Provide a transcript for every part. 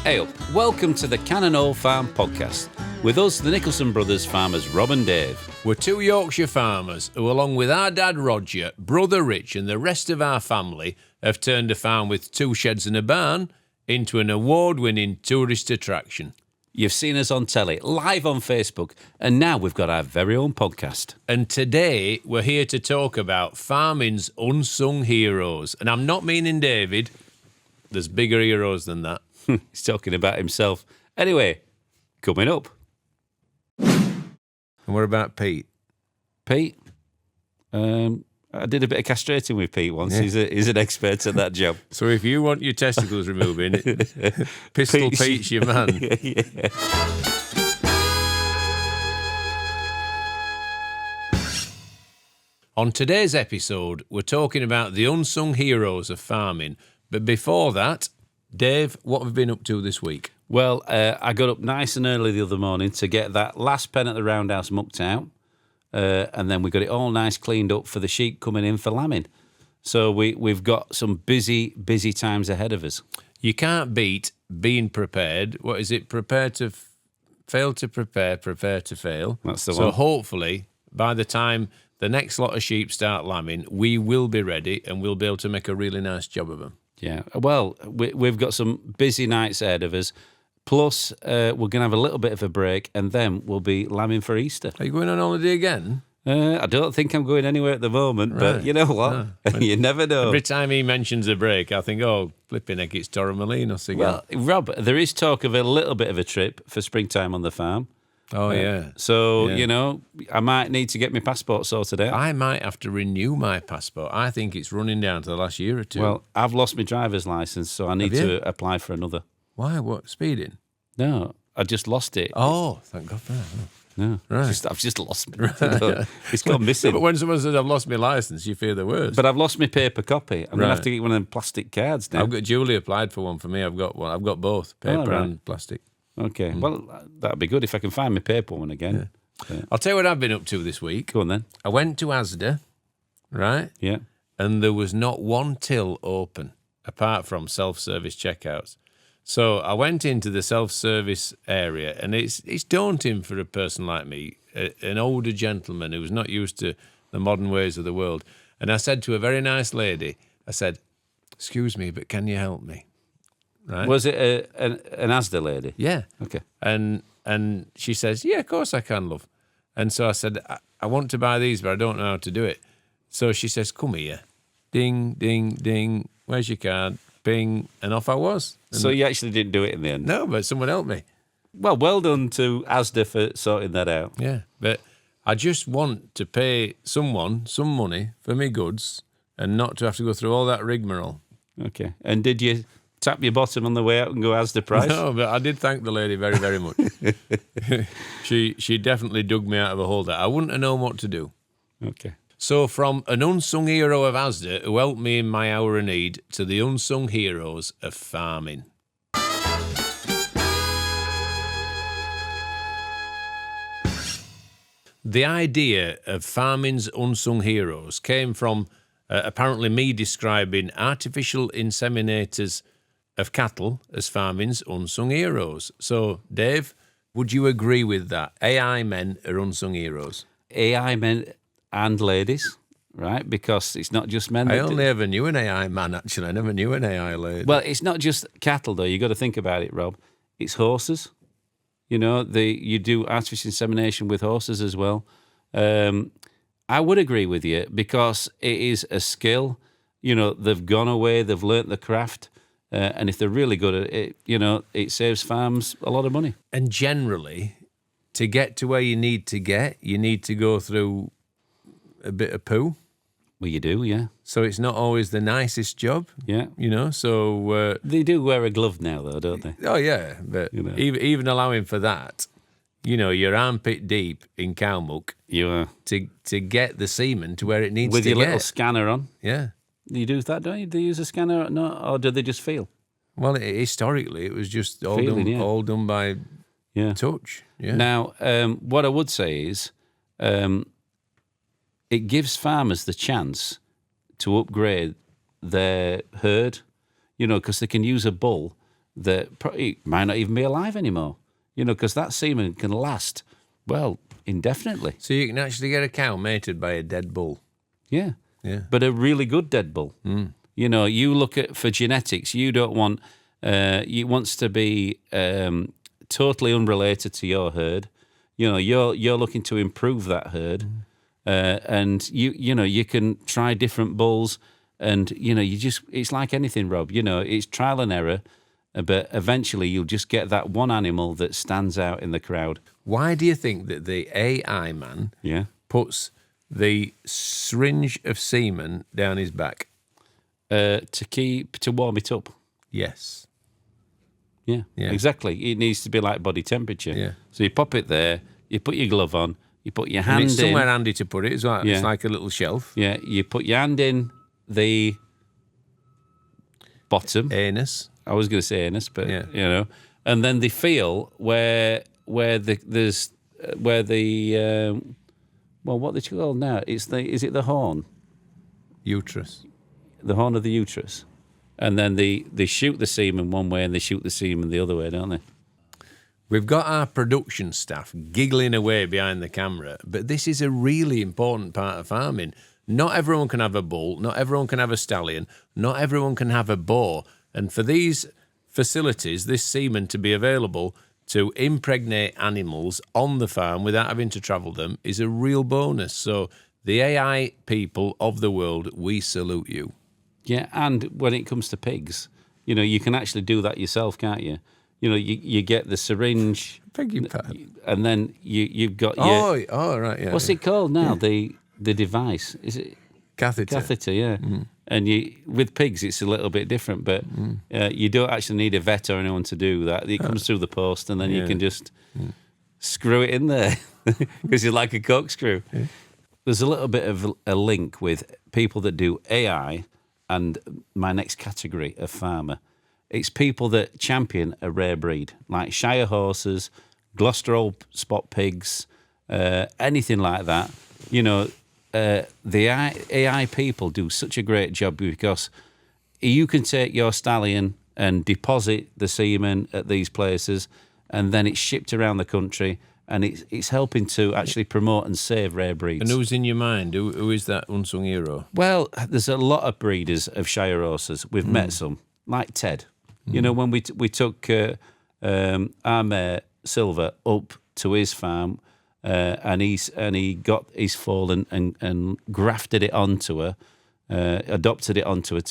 Hey up, welcome to the Cannon Hall Farm podcast. With us, the Nicholson brothers farmers Rob and Dave. We're two Yorkshire farmers who, along with our dad Roger, brother Rich and the rest of our family, have turned a farm with 2 sheds and a barn into an award-winning tourist attraction. You've seen us on telly, live on Facebook, and now we've got our very own podcast. And today we're here to talk about farming's unsung heroes. And I'm not meaning David. There's bigger heroes than that. He's talking about himself. Anyway, coming up. And what about Pete? Pete? I did a bit of castrating with Pete once. Yeah. He's an expert at that job. So if you want your testicles removing, Pistol Pete's your man. Yeah. On today's episode, we're talking about the unsung heroes of farming. But before that, Dave, what have we been up to this week? Well, I got up nice and early the other morning to get that last pen at the roundhouse mucked out. And then we got it all nice cleaned up for the sheep coming in for lambing. So we've got some busy times ahead of us. You can't beat being prepared. What is it? Prepare to fail to prepare to fail. That's the one. So hopefully, by the time the next lot of sheep start lambing, we will be ready and we'll be able to make a really nice job of them. Yeah, well, we've got some busy nights ahead of us. Plus, we're going to have a little bit of a break, and then we'll be lambing for Easter. Are you going on holiday again? I don't think I'm going anywhere at the moment, but you know what? No. You never know. Every time he mentions a break, I think, oh, flipping heck, it's Torremolinos again. Well, Rob, there is talk of a little bit of a trip for springtime on the farm. Oh, yeah. So, Yeah. you know, I might need to get my passport sorted out. I might have to renew my passport. I think it's running down to the last year or two. Well, I've lost my driver's licence, so I need Have you? to apply for another. Why? What? Speeding? No, I just lost it. Oh, thank God for that. No, Right. I've just lost it. It's gone missing. But when someone says, I've lost my licence, you fear the worst. But I've lost my paper copy. I'm going to have Right. to get one of them plastic cards now. I've got Julie applied for one for me. I've got one. I've got both, paper right. and plastic. Okay, well, that'd be good if I can find my paper one again. Yeah. I'll tell you what I've been up to this week. Go on then. I went to Asda, right? Yeah. And there was not one till open, apart from self-service checkouts. So I went into the self-service area, and it's daunting for a person like me, an older gentleman who's not used to the modern ways of the world. And I said to a very nice lady, I said, "Excuse me, but can you help me?" Right? Was it an Asda lady? Yeah. Okay. And she says, "Yeah, of course I can, love." And so I said, I want to buy these, but I don't know how to do it. So she says, "Come here." Ding, ding, ding. Where's your card? Bing. And off I was. And So you actually didn't do it in the end? no, but someone helped me. Well done to Asda for sorting that out. Yeah. But I just want to pay someone some money for my goods and not to have to go through all that rigmarole. Okay. And did you tap your bottom on the way out and go Asda price? No, but I did thank the lady very, very much. She definitely dug me out of a hole there. I wouldn't have known what to do. Okay. So from an unsung hero of Asda who helped me in my hour of need to the unsung heroes of farming. The idea of farming's unsung heroes came from apparently me describing artificial inseminators of cattle as farming's unsung heroes. So, Dave, would you agree with that? AI men are unsung heroes. AI men and ladies, right? Because it's not just men. I only ever knew an AI man, actually. I never knew an AI lady. Well, it's not just cattle, though. You got to think about it, Rob. It's horses. You know, you do artificial insemination with horses as well. I would agree with you because it is a skill. You know, they've gone away, they've learnt the craft, and if they're really good at it, you know, it saves farms a lot of money. And generally, to get to where you need to get, you need to go through a bit of poo. Well, you do, yeah. So it's not always the nicest job, Yeah. you know. So They do wear a glove now, though, don't they? oh yeah, but You know. even allowing for that, you know, you're armpit deep in cow muck You are. to get the semen to where it needs With to your get. little scanner on. Yeah. You do that, don't you? Do you use a scanner? No, or do they just feel? Well, historically, it was just all Feeling, done, yeah. all done by Yeah. touch. Yeah. Now, what I would say is it gives farmers the chance to upgrade their herd, you know, because they can use a bull that it might not even be alive anymore. Because that semen can last, well, indefinitely. So you can actually get a cow mated by a dead bull. Yeah. Yeah. But a really good dead bull. You look at for genetics, you don't want it wants to be totally unrelated to your herd. You're looking to improve that herd, and you can try different bulls, and it's like anything, Rob. It's trial and error, but eventually you'll just get that one animal that stands out in the crowd. Why do you think that the AI man puts the syringe of semen down his back? To warm it up. Yes. Yeah, exactly. It needs to be like body temperature. Yeah. So you pop it there, you put your glove on, you put your hand And it's in. somewhere handy to put it as well. It's like a little shelf. Yeah, you put your hand in the bottom. Anus. I was going to say anus, but and then they feel where the what they call now? Is it the horn? Uterus. The horn of the uterus. And then they shoot the semen one way and they shoot the semen the other way, don't they? We've got our production staff giggling away behind the camera, but this is a really important part of farming. Not everyone can have a bull, not everyone can have a stallion, not everyone can have a boar. And for these facilities, this semen to be available to impregnate animals on the farm without having to travel them is a real bonus. So the AI people of the world, we salute you. Yeah, and when it comes to pigs, you can actually do that yourself, can't you? You get the syringe. Beg your pardon. And then you've got your... Oh, right, yeah. What's it called now? The device. Is it? Catheter. Catheter, yeah. And with pigs, it's a little bit different, but you don't actually need a vet or anyone to do that. It comes through the post, and then you can just screw it in there because you're like a corkscrew. Yeah. There's a little bit of a link with people that do AI and my next category of farmer. It's people that champion a rare breed, like Shire horses, Gloucester Old Spot pigs, anything like that. The AI people do such a great job because you can take your stallion and deposit the semen at these places, and then it's shipped around the country, and it's helping to actually promote and save rare breeds. And who's in your mind? Who is that unsung hero? Well, there's a lot of breeders of Shire horses. We've met some, like Ted. When we took our mare Silver up to his farm, and he got his foal and grafted it onto her, adopted it onto her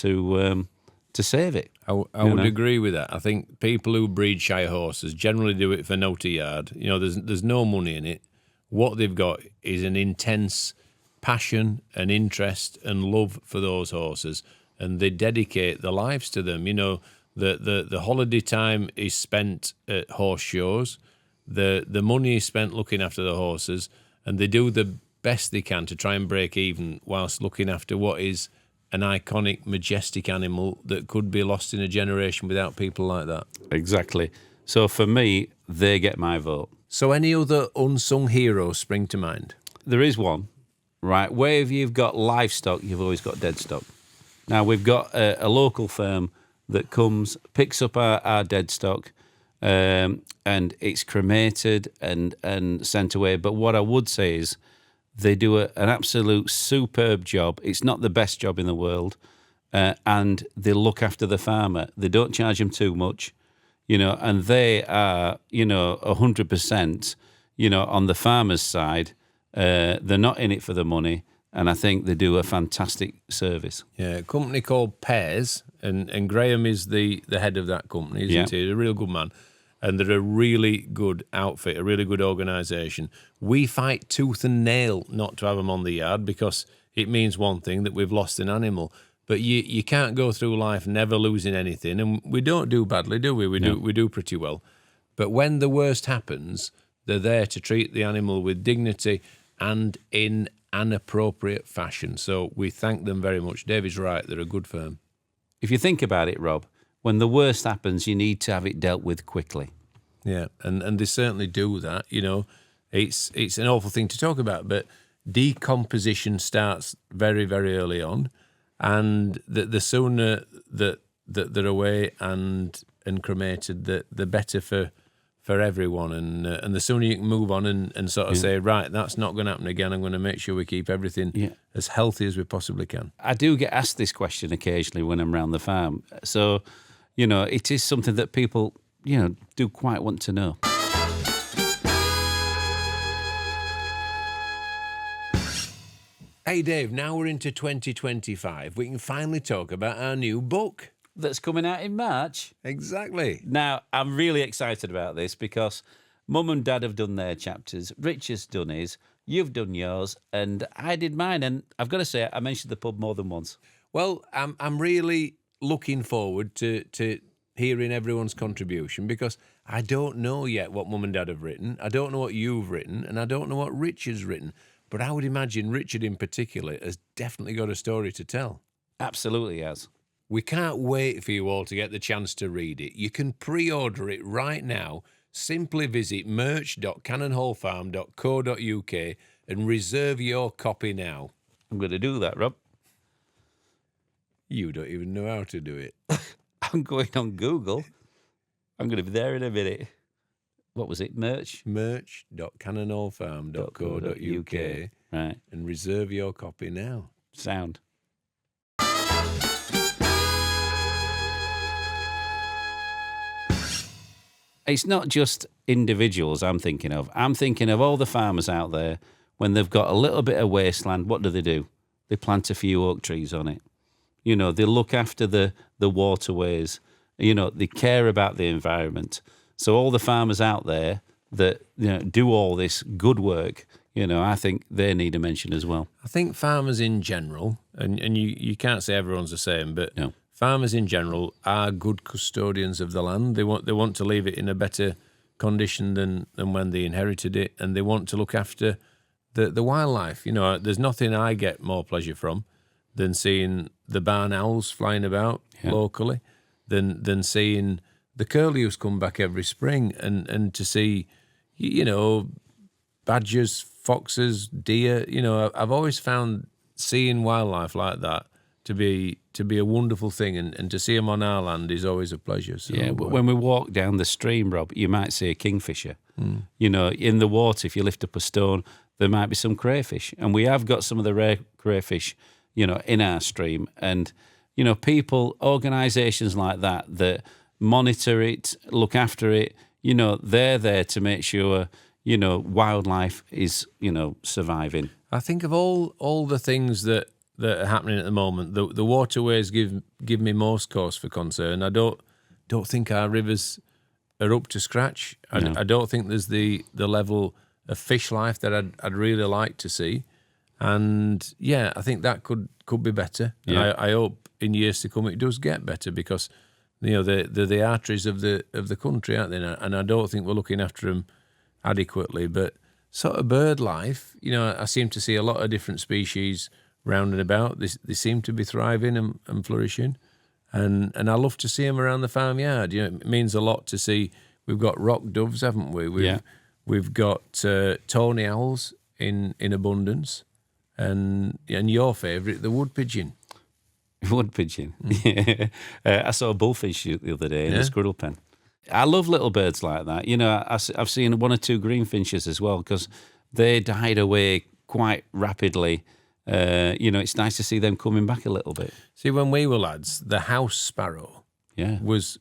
to save it. I would agree with that. I think people who breed Shire horses generally do it for note yard. There's no money in it. What they've got is an intense passion and interest and love for those horses, and they dedicate their lives to them. The holiday time is spent at horse shows. The money is spent looking after the horses, and they do the best they can to try and break even whilst looking after what is an iconic, majestic animal that could be lost in a generation without people like that. Exactly. So for me, they get my vote. So any other unsung heroes spring to mind? There is one, right? Where you've got livestock, you've always got dead stock. Now, we've got a local firm that comes, picks up our dead stock, and it's cremated and sent away. But what I would say is they do an absolute superb job. It's not the best job in the world, and they look after the farmer. They don't charge them too much, and they are, 100%, on the farmer's side. They're not in it for the money, and I think they do a fantastic service. Yeah, a company called Pears, and Graham is the head of that company, isn't he? He's a real good man. And they're a really good outfit, a really good organisation. We fight tooth and nail not to have them on the yard because it means one thing, that we've lost an animal. But you can't go through life never losing anything. And we don't do badly, do we? We do pretty well. But when the worst happens, they're there to treat the animal with dignity and in an appropriate fashion. So we thank them very much. David's right, they're a good firm. If you think about it, Rob, when the worst happens, you need to have it dealt with quickly. Yeah, and they certainly do that. It's an awful thing to talk about, but decomposition starts very, very early on, and the sooner that that they're away and cremated, the better for everyone. And the sooner you can move on and sort of say, right, that's not going to happen again. I'm going to make sure we keep everything as healthy as we possibly can. I do get asked this question occasionally when I'm around the farm. So, it is something that people, do quite want to know. Hey, Dave, now we're into 2025. We can finally talk about our new book. That's coming out in March. Exactly. Now, I'm really excited about this because Mum and Dad have done their chapters, Rich has done his, you've done yours, and I did mine. And I've got to say, I mentioned the pub more than once. Well, I'm really looking forward to hearing everyone's contribution, because I don't know yet what Mum and Dad have written. I don't know what you've written, and I don't know what Rich has written. But I would imagine Richard in particular has definitely got a story to tell. Absolutely has. We can't wait for you all to get the chance to read it. You can pre-order it right now. Simply visit merch.cannonhallfarm.co.uk and reserve your copy now. I'm going to do that, Rob. You don't even know how to do it. I'm going on Google. I'm going to be there in a minute. What was it? merch.cannonhallfarm.co.uk. Right. And reserve your copy now. Sound. It's not just individuals I'm thinking of. I'm thinking of all the farmers out there. When they've got a little bit of wasteland, what do? They plant a few oak trees on it. They look after the waterways. They care about the environment. So all the farmers out there that do all this good work, I think they need a mention as well. I think farmers in general, and you can't say everyone's the same, but no. Farmers in general are good custodians of the land. They want to leave it in a better condition than when they inherited it, and they want to look after the wildlife. There's nothing I get more pleasure from than seeing the barn owls flying about locally, than seeing the curlews come back every spring, and to see, badgers, foxes, deer. I've always found seeing wildlife like that to be a wonderful thing, and to see them on our land is always a pleasure. So, when we walk down the stream, Rob, you might see a kingfisher. In the water, if you lift up a stone, there might be some crayfish, and we have got some of the rare crayfish, in our stream. And people, organisations like that monitor it, look after it. They're there to make sure wildlife is surviving. I think of all the things that are happening at the moment, the waterways give me most cause for concern. I don't think our rivers are up to scratch. I don't think there's the level of fish life that I'd really like to see. And I think that could be better. Yeah. I hope in years to come it does get better, because they're the arteries of the country, aren't they? And I don't think we're looking after them adequately. But sort of bird life, I seem to see a lot of different species round and about. They seem to be thriving and flourishing, and I love to see them around the farmyard. It means a lot to see. We've got rock doves, haven't we? We've got tawny owls in abundance, and your favourite, the wood pigeon. Wood pigeon. I saw a bullfinch the other day in a squirrel pen. I love little birds like that. I've seen one or two greenfinches as well, because they died away quite rapidly. It's nice to see them coming back a little bit. See, when we were lads, the house sparrow was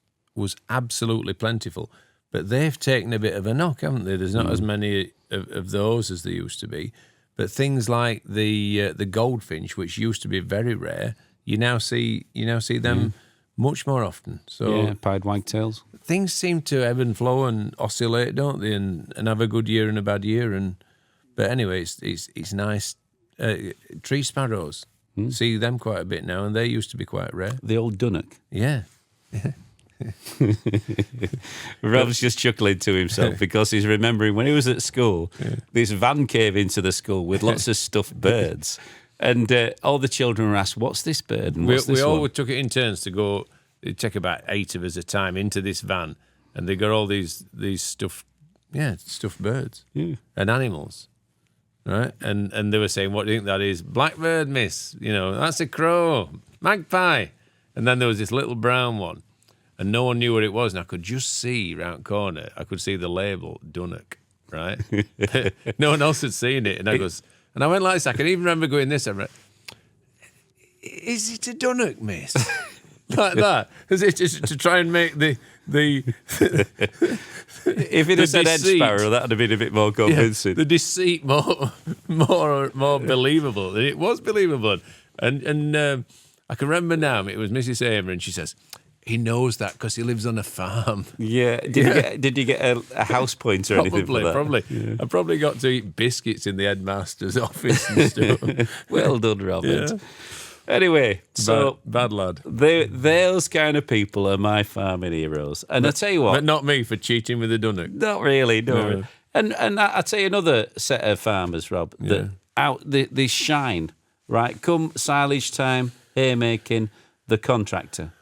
absolutely plentiful, but they've taken a bit of a knock, haven't they? There's not as many of those as there used to be. But things like the goldfinch, which used to be very rare, you now see them much more often. So pied wagtails. Things seem to ebb and flow and oscillate, don't they? And have a good year and a bad year. But anyway, it's nice. Tree sparrows, see them quite a bit now, and they used to be quite rare. The old dunnock. Yeah. Rob's just chuckling to himself because he's remembering when he was at school, this van came into the school with lots of stuffed birds, and all the children were asked, "What's this bird?" And we all took it in turns to go. It'd take about 8 of us a time into this van, and they got all these stuffed birds and animals. Right, and they were saying, "What do you think that is?" "Blackbird, miss. That's a crow, magpie." And then there was this little brown one, and no one knew what it was. And I could just see round corner, I could see the label, Dunnock, right? No one else had seen it. And I went like this. I can even remember going this. I went, is it a Dunnock, miss? Like that. Is it just to try and make the if it had said Ed Sparrow, that would have been a bit more convincing. The deceit more believable. And it was believable. And I can remember now, it was Mrs. Hamer, and she says, he knows that because he lives on a farm. Yeah. Did you get a house point or anything for that? Probably. Yeah. I probably got to eat biscuits in the headmaster's office and stuff. Well done, Robert. Yeah. Anyway, so bad lad. Those kind of people are my farming heroes. And I tell you what, but not me for cheating with the Dunnock. Not really, no. And I tell you another set of farmers, Rob, that they shine, right? Come silage time, haymaking, the contractor,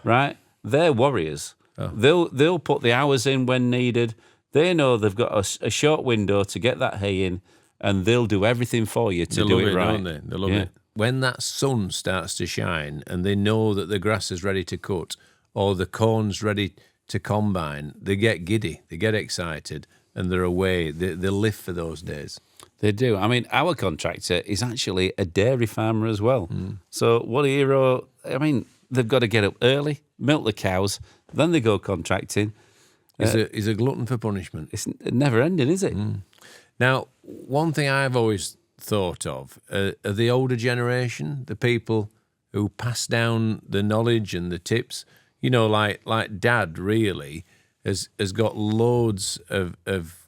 right? They're warriors. They'll put the hours in when needed. They know they've got a short window to get that hay in, and they'll do everything for you to do it right. Don't they? They love it. When that sun starts to shine and they know that the grass is ready to cut or the corn's ready to combine, they get giddy, they get excited, and they're away. They live for those days. They do. I mean, our contractor is actually a dairy farmer as well. So what a hero. I mean, they've got to get up early, milk the cows, then they go contracting. He's a glutton for punishment. It's never ending, is it? Now, one thing I've always thought of are the older generation, the people who pass down the knowledge and the tips. You know, like Dad really has got loads of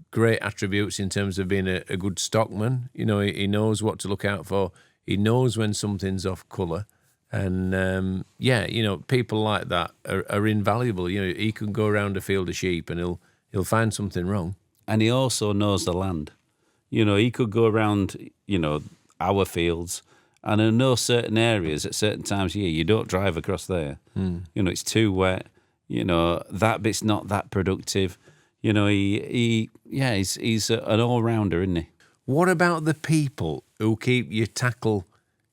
great attributes in terms of being a good stockman. You know, he knows what to look out for. He knows when something's off colour. And, you know, people like that are invaluable. You know, he can go around a field of sheep and he'll find something wrong. And he also knows the land. You know, he could go around, you know, our fields, and in no certain areas at certain times of year, you don't drive across there. You know, it's too wet. You know, that bit's not that productive. You know, he's an all-rounder, isn't he? What about the people who keep your tackle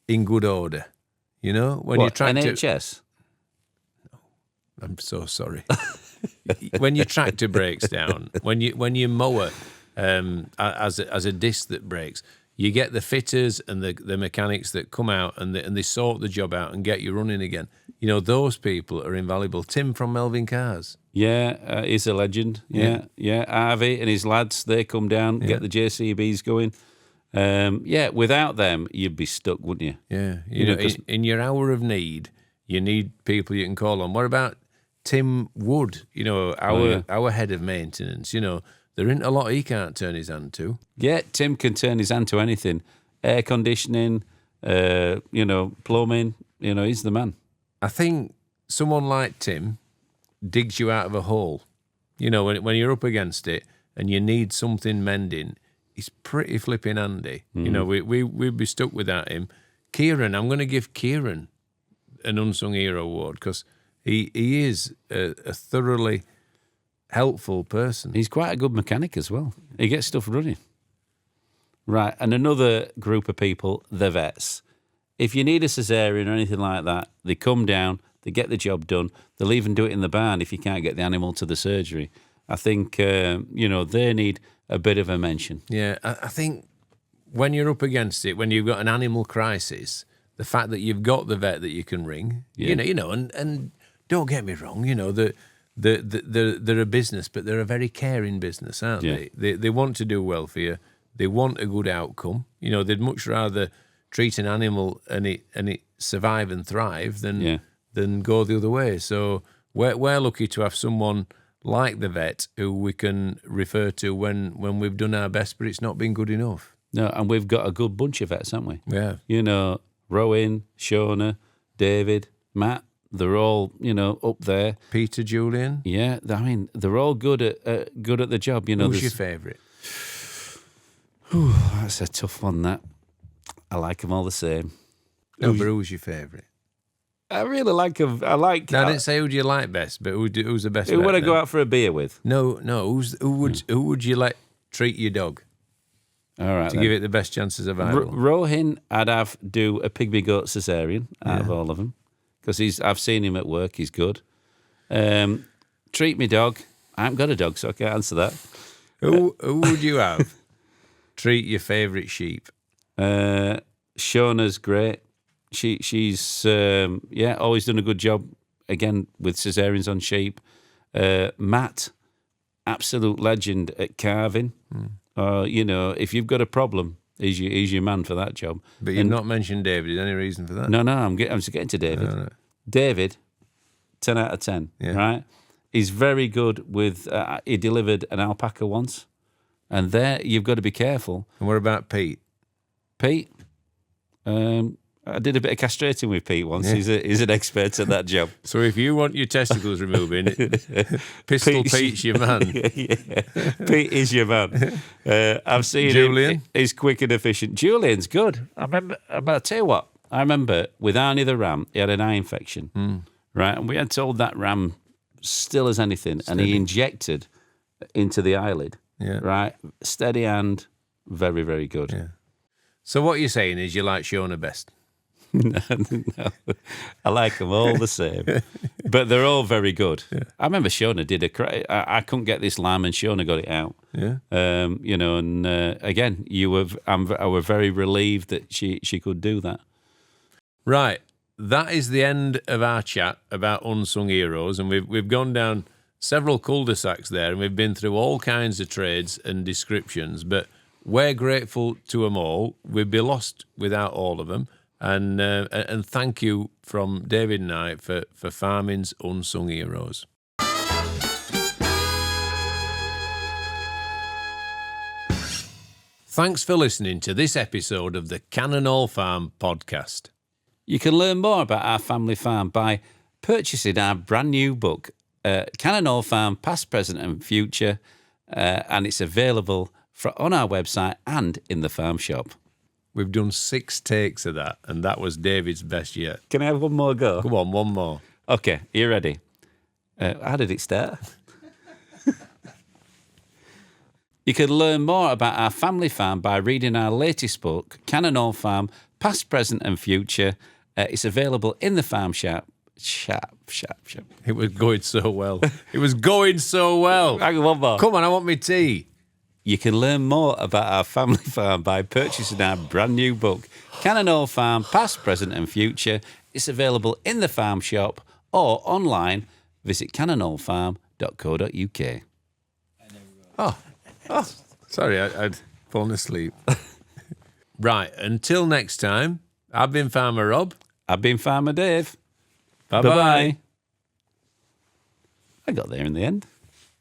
in good order? You know, when what, you NHS? I'm so sorry. When your tractor breaks down, when you mower as a disc that breaks, you get the fitters and the mechanics that come out and they sort the job out and get you running again. You know, those people are invaluable. Tim from Melvin Cars. Yeah, he's a legend. Yeah. Harvey and his lads, they come down, get the JCBs going. Without them, you'd be stuck, wouldn't you? Yeah. You know, in your hour of need, you need people you can call on. What about Tim Wood? You know, our head of maintenance, you know, there isn't a lot he can't turn his hand to. Yeah, Tim can turn his hand to anything. Air conditioning, plumbing, you know, he's the man. I think someone like Tim digs you out of a hole. You know, when you're up against it and you need something mending, he's pretty flipping handy. You know, we'd be stuck without him. Kieran, I'm going to give Kieran an Unsung Hero Award because he is a thoroughly helpful person. He's quite a good mechanic as well. He gets stuff running. Right, and another group of people, the vets. If you need a cesarean or anything like that, they come down, they get the job done. They'll even do it in the barn if you can't get the animal to the surgery. I think, they need a bit of a mention. Yeah, I think when you're up against it, when you've got an animal crisis, the fact that you've got the vet that you can ring, and don't get me wrong, you know, they're a business, but they're a very caring business, aren't they? They want to do well for you. They want a good outcome. You know, they'd much rather treat an animal and it survive and thrive than go the other way. So we're lucky to have someone like the vet who we can refer to when we've done our best, but it's not been good enough. No, and we've got a good bunch of vets, haven't we? Yeah. You know, Rowan, Shona, David, Matt, they're all, up there. Peter, Julian. Yeah, I mean, they're all good at the job. You know, who's your favourite? That's a tough one, that. I like them all the same. No, but who's your favourite? I really like them. No, I didn't say who do you like best, but who's the best? Who would I go out for a beer with? No. Who would you let treat your dog? All right, to give it the best chances available. Rohin, I'd do a pygmy goat cesarean out of all of them because I've seen him at work. He's good. Treat me dog. I haven't got a dog, so I can't answer that. Who would you have treat your favourite sheep? Shona's great. She's always done a good job, again, with cesareans on sheep. Matt, absolute legend at carving. If you've got a problem, he's your man for that job. But you've not mentioned David. Is there any reason for that? No, I'm just getting to David. No. David, 10 out of 10, right? He's very good with, he delivered an alpaca once, and there you've got to be careful. And what about Pete? Pete, I did a bit of castrating with Pete once. Yeah. He's an expert at that job. So if you want your testicles removing, Pistol Pete's your man. Yeah. Pete is your man. I've seen Julian? him. He's quick and efficient. Julian's good. I'll tell you what. I remember with Arnie the ram, he had an eye infection, right? And we had told that ram still as anything, and he injected into the eyelid, right? Steady hand, very, very good. Yeah. So what you're saying is you like Shona best? No, I like them all the same, but they're all very good. Yeah. I remember Shona did I couldn't get this lamb, and Shona got it out. Yeah. Again, I were very relieved that she could do that. Right, that is the end of our chat about unsung heroes, and we've gone down several cul-de-sacs there, and we've been through all kinds of trades and descriptions, but we're grateful to them all. We'd be lost without all of them. And thank you from David and I for farming's unsung heroes. Thanks for listening to this episode of the Cannon Hall Farm podcast. You can learn more about our family farm by purchasing our brand new book, Cannon Hall Farm Past, Present and Future, and it's available on our website and in the farm shop. We've done 6 takes of that, and that was David's best yet. Can I have one more go? Come on, one more. Okay, you ready? How did it start? You can learn more about our family farm by reading our latest book, Cannon Hall Farm, Past, Present and Future. It's available in the farm shop. Shop. It was going so well. It was going so well. Hang on, one more. Come on, I want me tea. You can learn more about our family farm by purchasing our brand new book, Cannon Hall Farm, Past, Present and Future. It's available in the farm shop or online. Visit cannonhallfarm.co.uk. Oh, sorry, I'd fallen asleep. Right, until next time, I've been Farmer Rob. I've been Farmer Dave. Bye-bye. I got there in the end.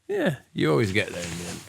Yeah, you always get there in the end.